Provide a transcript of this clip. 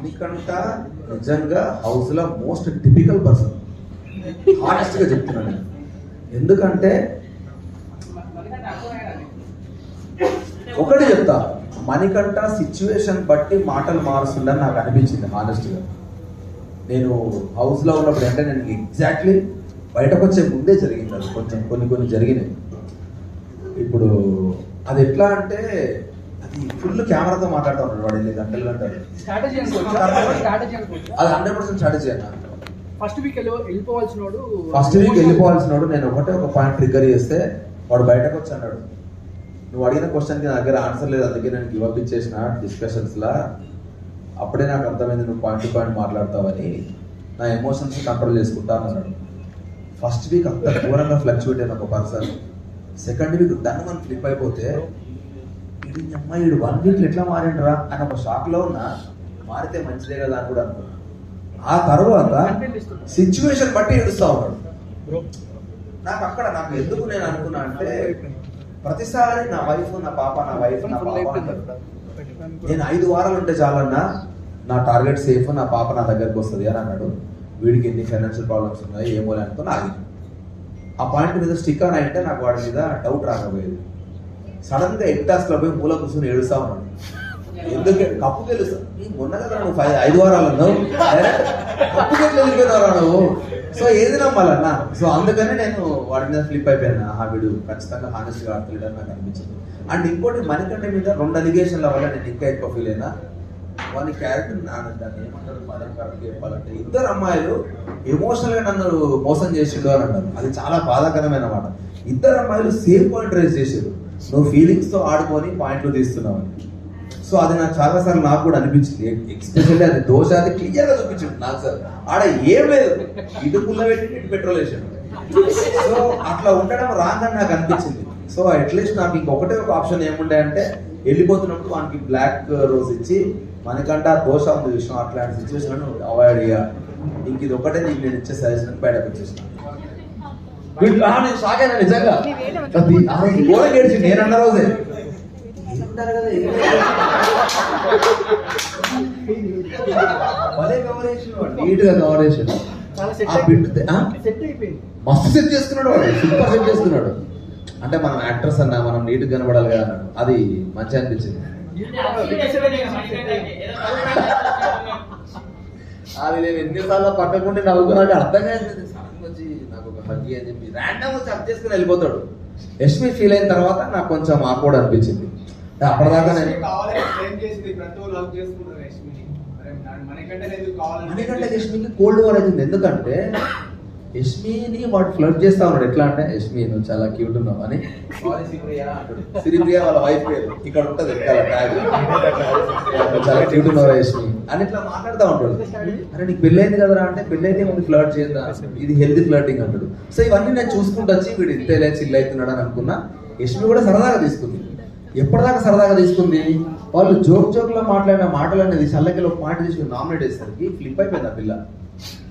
మణికంఠ నిజంగా హౌస్ లో most typical person. Honest గా చెప్తున్నాను నేను. ఎందుకంటే ఒకటి చెప్తా, మణికంఠ సిచ్యువేషన్ బట్టి మాటలు మారుస్తుందని నాకు అనిపించింది హానెస్ట్ గా. నేను హౌస్ లో ఉన్నప్పుడు అంటే నేను ఎగ్జాక్ట్లీ బయటకు వచ్చే ముందే జరిగింది అది. కొంచెం కొన్ని జరిగినాయి. ఇప్పుడు అది ఎట్లా అంటే అది ఫుల్ కెమెరాతో మాట్లాడుతూ ఉన్నాడు వాడు, వెళ్ళి గంటలు గంటలు. అది 100% స్ట్రాటజీ అన్న. ఫస్ట్ వీక్ వెళ్ళిపోవాల్సినోడు నేను ఒకటే ఒక పాయింట్ ట్రిగ్గర్ చేస్తే వాడు బయటకు వచ్చి అన్నాడు, నువ్వు అడిగిన క్వశ్చన్కి నా దగ్గర ఆన్సర్ లేదు, అందుకే నేను గివ్ అప్ ఇచ్చేసిన డిస్కషన్స్ లా. అప్పుడే నాకు అర్థమైంది నువ్వు పాయింట్ టు పాయింట్ మాట్లాడతావని, నా ఎమోషన్స్ కంట్రోల్ చేసుకుంటా అన్నాడు. ఫస్ట్ వీక్ అంత ఘోరంగా ఫ్లక్చువేట్ అయిన ఒక పర్సన్ సెకండ్ వీక్ దాన్ని మనం ఫ్లిప్ అయిపోతే ఇది అమ్మాయి 1 వీక్ ఎట్లా మారిండ్రా అని ఒక షాక్ లో ఉన్నా. మారితే మంచిదే కదా అని కూడా అనుకున్నా. ఆ తర్వాత సిచ్యువేషన్ బట్టి ఏడుస్తా ఉన్నాడు. నాకు ఎందుకు నేను అనుకున్నా అంటే ప్రతిసారి నా వైఫ్ నా పాప నేను 5 వారాలు ఉంటే చాలన్నా నా టార్గెట్ సేఫ్, నా పాప నా దగ్గరకు వస్తుంది అని అన్నాడు. వీడికి ఎన్ని ఫైనాన్షియల్ ప్రాబ్లమ్స్ ఉన్నాయి ఏమో అనుకో ఆగి ఆ పాయింట్ మీద స్టిక్ ఆన్ అయితే నాకు వాడి మీద డౌట్ రాకపోయేది. సడన్ గా ఎక్టాస్ లో పోయి మూల కూర్చొని ఏడుస్తా ఉన్నాడు. ఎందుకంటే కప్పు గెలుస్తా మొన్న కదా నువ్వు 5 వారాలు అన్నావు, కప్పు గెలిపోయినారా నువ్వు, సో ఏది నమ్మాలన్నా. సో అందుకనే నేను వాడి మీద ఫ్లిప్ అయిపోయాను. వీడు ఖచ్చితంగా హానెస్ట్ గా ఆడతలేడు అని నాకు అనిపించింది. అండ్ ఇంకోటి మణికంఠ మీద 2 అలిగేషన్ల వల్ల నేను ఇంకా ఎక్కువ ఫీల్ అయినా. వాని క్యారెక్టర్ దాన్ని ఏమంటారు మదర్ కరెక్ట్ చెప్పాలంటే, 2 అమ్మాయిలు ఎమోషనల్ గా నన్ను మోసం చేసిండు అని అంటారు. అది చాలా బాధాకరమైన మాట. 2 అమ్మాయిలు సేమ్ పాయింట్ రైజ్ చేసారు, నువ్వు ఫీలింగ్స్ తో ఆడుకొని పాయింట్లు తీస్తున్నావు. సో అది నాకు చాలా సార్లు నాకు కూడా అనిపించింది. ఎక్స్పెషల్లీ అది దోష అది క్లియర్ గా చూపించింది నాకు. సార్ ఆడ ఏం లేదు, ఇటు పుల్ల పెట్టి ఇటు పెట్రోల్ వేసాడు. సో అట్లా ఉండడం రాంగ్ అని నాకు అనిపించింది. సో అట్లీస్ట్ నాకు ఇంకొకటే ఒక ఆప్షన్ ఏముండే అంటే, వెళ్ళిపోతున్నప్పుడు వానికి బ్లాక్ రోజ్ ఇచ్చి మనకంట దోష ఉంది విషయం, అట్లాంటి సిచ్యువేషన్ అవాయిడ్ చేయ. ఇంక ఇది ఒకటే నీకు నేను ఇచ్చే సజెషన్ బయటకు వచ్చేసిన. నేను షాక్ అయినా నిజంగా. ఘోరం ఏడ్చి నేను అన్న రోజే నీట్ గా కవరేషన్ మస్తు సెట్ చేసుకున్నాడు వాడు, సూపర్ సెట్ చేసుకున్నాడు. అంటే మనం యాక్టర్స్ అన్నా మనం నీట్ గా కనబడాలి కదా అన్నాడు. అది మంచిగా అనిపించింది. అది నేను ఎన్నిసార్లు పట్టకుండా నవ్వుకున్నాక అర్థం కాదు. వచ్చి నాకు ఒక హగ్గి అని చెప్పి ర్యాండమ్ వచ్చి అప్ చేసుకుని వెళ్ళిపోతాడు. యష్మి ఫీల్ అయిన తర్వాత నాకు కొంచెం ఆక్వర్డ్ అనిపించింది. అప్పటిదాకా నేను మణికంఠ యష్మికి కోల్డ్ వార్ అవుతుంది. ఎందుకంటే యష్మిని వాడు ఫ్లర్ట్ చేస్తా ఉన్నాడు. ఎట్లా అంటే, యష్మి నువ్వు చాలా క్యూట్ ఉన్నావు అని. సిరిప్రియ వాళ్ళ వైఫ్ పేరు ఇక్కడ ఉంటది, చాలా క్యూట్ ఉన్నావు యష్మి అని ఇట్లా మాట్లాడుతూ ఉంటాడు. అరే నీకు పెళ్ళైంది కదరా అంటే, పెళ్ళైతే ముందు ఫ్లర్ట్ చేద్దా, ఇది హెల్తీ ఫ్లర్టింగ్ అంటాడు. సో ఇవన్నీ నేను చూసుకుంటూ వచ్చి వీడు ఇంతేలే చిల్ అవుతున్నాడు అని అనుకున్నా. యష్మి కూడా సరదాగా తీసుకుంది. ఎప్పటిదాకా సరదాగా తీసుకుంది, వాళ్ళు జోక్ లో మాట్లాడిన మాటలు అనేది చల్లకిలో ఒక మాట తీసుకుని నామినేట్ చేసేసరికి ఫ్లిప్ అయిపోయింది ఆ పిల్ల.